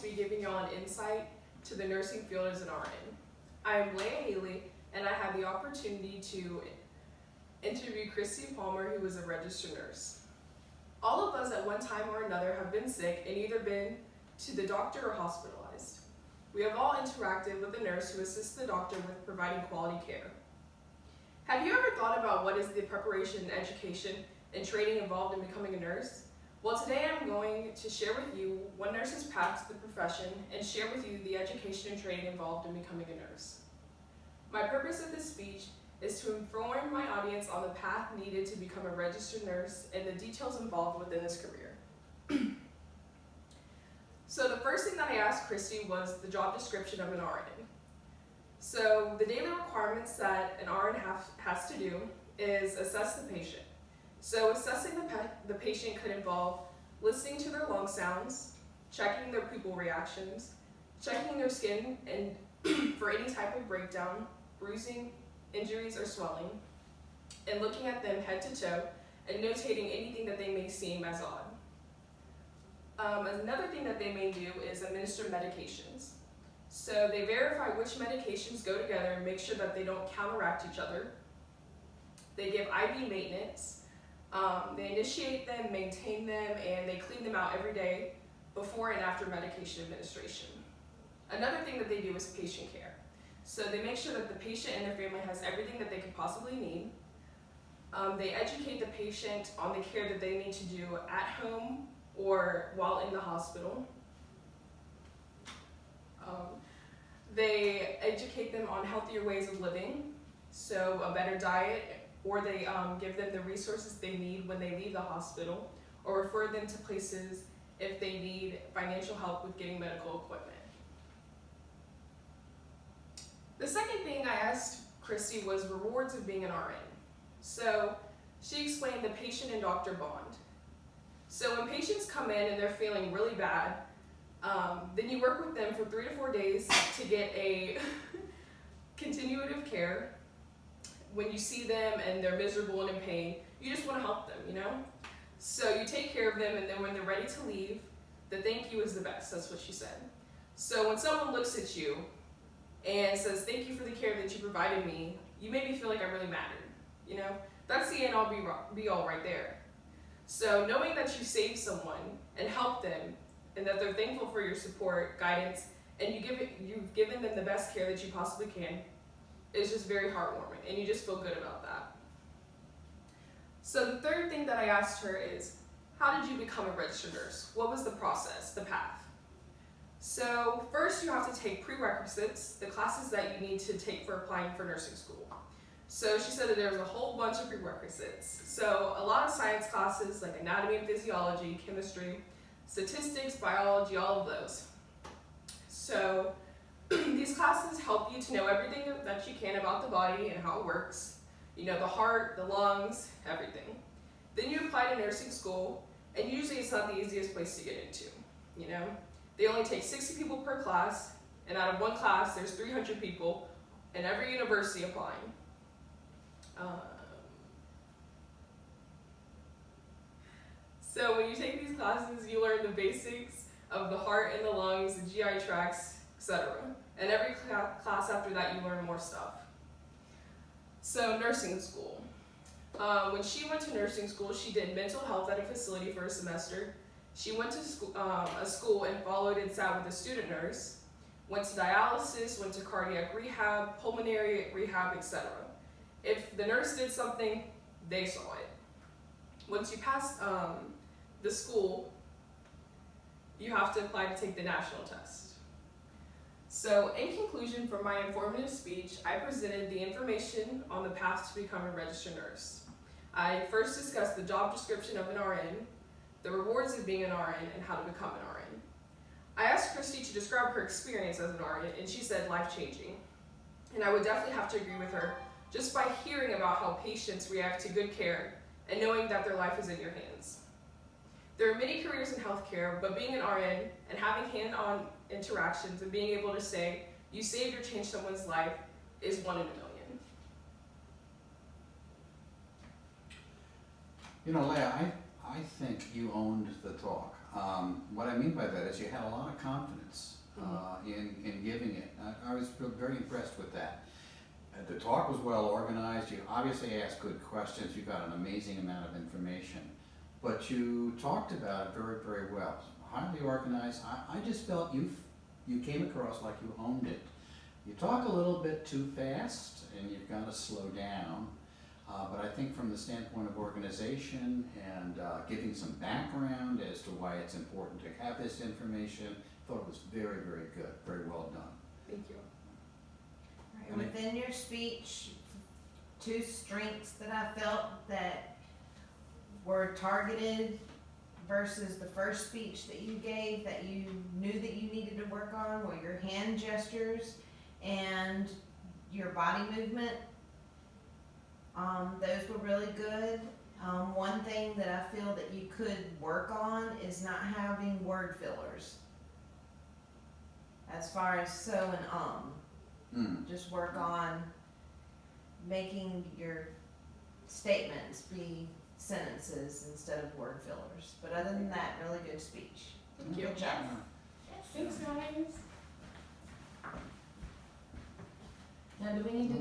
be giving y'all an insight to the nursing field as an RN. I am Leia Haley, and I had the opportunity to interview Christy Palmer, who was a registered nurse. All of us at one time or another have been sick and either been to the doctor or hospitalized. We have all interacted with a nurse who assists the doctor with providing quality care. Have you ever thought about what is the preparation, education, and training involved in becoming a nurse? Well, today I'm going to share with you one nurse's path to the profession and share with you the education and training involved in becoming a nurse. My purpose of this speech is to inform my audience on the path needed to become a registered nurse and the details involved within this career. So the first thing that I asked Christy was the job description of an RN. So the daily requirements that an RN has to do is assess the patient. So assessing the patient could involve listening to their lung sounds, checking their pupil reactions, checking their skin and for any type of breakdown, bruising, injuries, or swelling, and looking at them head to toe and notating anything that they may seem as odd. Another thing that they may do is administer medications. So they verify which medications go together and make sure that they don't counteract each other. They give IV maintenance. They initiate them, maintain them, and they clean them out every day before and after medication administration. Another thing that they do is patient care. So they make sure that the patient and their family has everything that they could possibly need. They educate the patient on the care that they need to do at home or while in the hospital. They educate them on healthier ways of living, so a better diet, or they give them the resources they need when they leave the hospital, or refer them to places if they need financial help with getting medical equipment. The second thing I asked Christy was rewards of being an RN. So she explained the patient and doctor bond. So when patients come in and they're feeling really bad, then you work with them for 3 to 4 days to get a continuative care. When you see them and they're miserable and in pain, you just want to help them, you know? So you take care of them, and then when they're ready to leave, the thank you is the best. That's what she said. So when someone looks at you and says, thank you for the care that you provided me, you made me feel like I really mattered, you know? That's the end all be all right there. So knowing that you saved someone and helped them, and that they're thankful for your support, guidance, and you've given them the best care that you possibly can, is just very heartwarming, and you just feel good about that. So the third thing that I asked her is, how did you become a registered nurse? What was the process, the path? So first you have to take prerequisites, the classes that you need to take for applying for nursing school. So she said that there was a whole bunch of prerequisites. So a lot of science classes like anatomy and physiology, chemistry, statistics, biology, all of those. So these classes help you to know everything that you can about the body and how it works. You know, the heart, the lungs, everything. Then you apply to nursing school, and usually it's not the easiest place to get into, you know? They only take 60 people per class, and out of one class, there's 300 people in every university applying. So when you take these classes, you learn the basics of the heart and the lungs, the GI tracts, etc. And every class after that, you learn more stuff. So nursing school. When she went to nursing school, she did mental health at a facility for a semester. She went to a school and followed and sat with a student nurse, went to dialysis, went to cardiac rehab, pulmonary rehab, etc. If the nurse did something, they saw it. Once you pass the school, you have to apply to take the national test. So in conclusion, for my informative speech, I presented the information on the path to become a registered nurse. I first discussed the job description of an RN, the rewards of being an RN, and how to become an RN. I asked Christy to describe her experience as an RN, and she said life-changing. And I would definitely have to agree with her just by hearing about how patients react to good care and knowing that their life is in your hands. There are many careers in healthcare, but being an RN and having hand-on interactions and being able to say, you saved or changed someone's life is 1 in a million. You know, Leia, I I think you owned the talk. What I mean by that is you had a lot of confidence in giving it. I was very impressed with that. The talk was well organized. You obviously asked good questions. You got an amazing amount of information, but you talked about it very, very well. Highly organized. I just felt you came across like you owned it. You talk a little bit too fast, and you've got to slow down. But I think from the standpoint of organization and giving some background as to why it's important to have this information, I thought it was very, very good, very well done. Thank you. Right, within your speech, two strengths that I felt that were targeted versus the first speech that you gave that you knew that you needed to work on were your hand gestures and your body movement. Those were really good. One thing that I feel that you could work on is not having word fillers. As far as so and just work on making your statements be sentences instead of word fillers. But other than that, really good speech. Thank you. Good job. Thanks, guys. Now, do we need to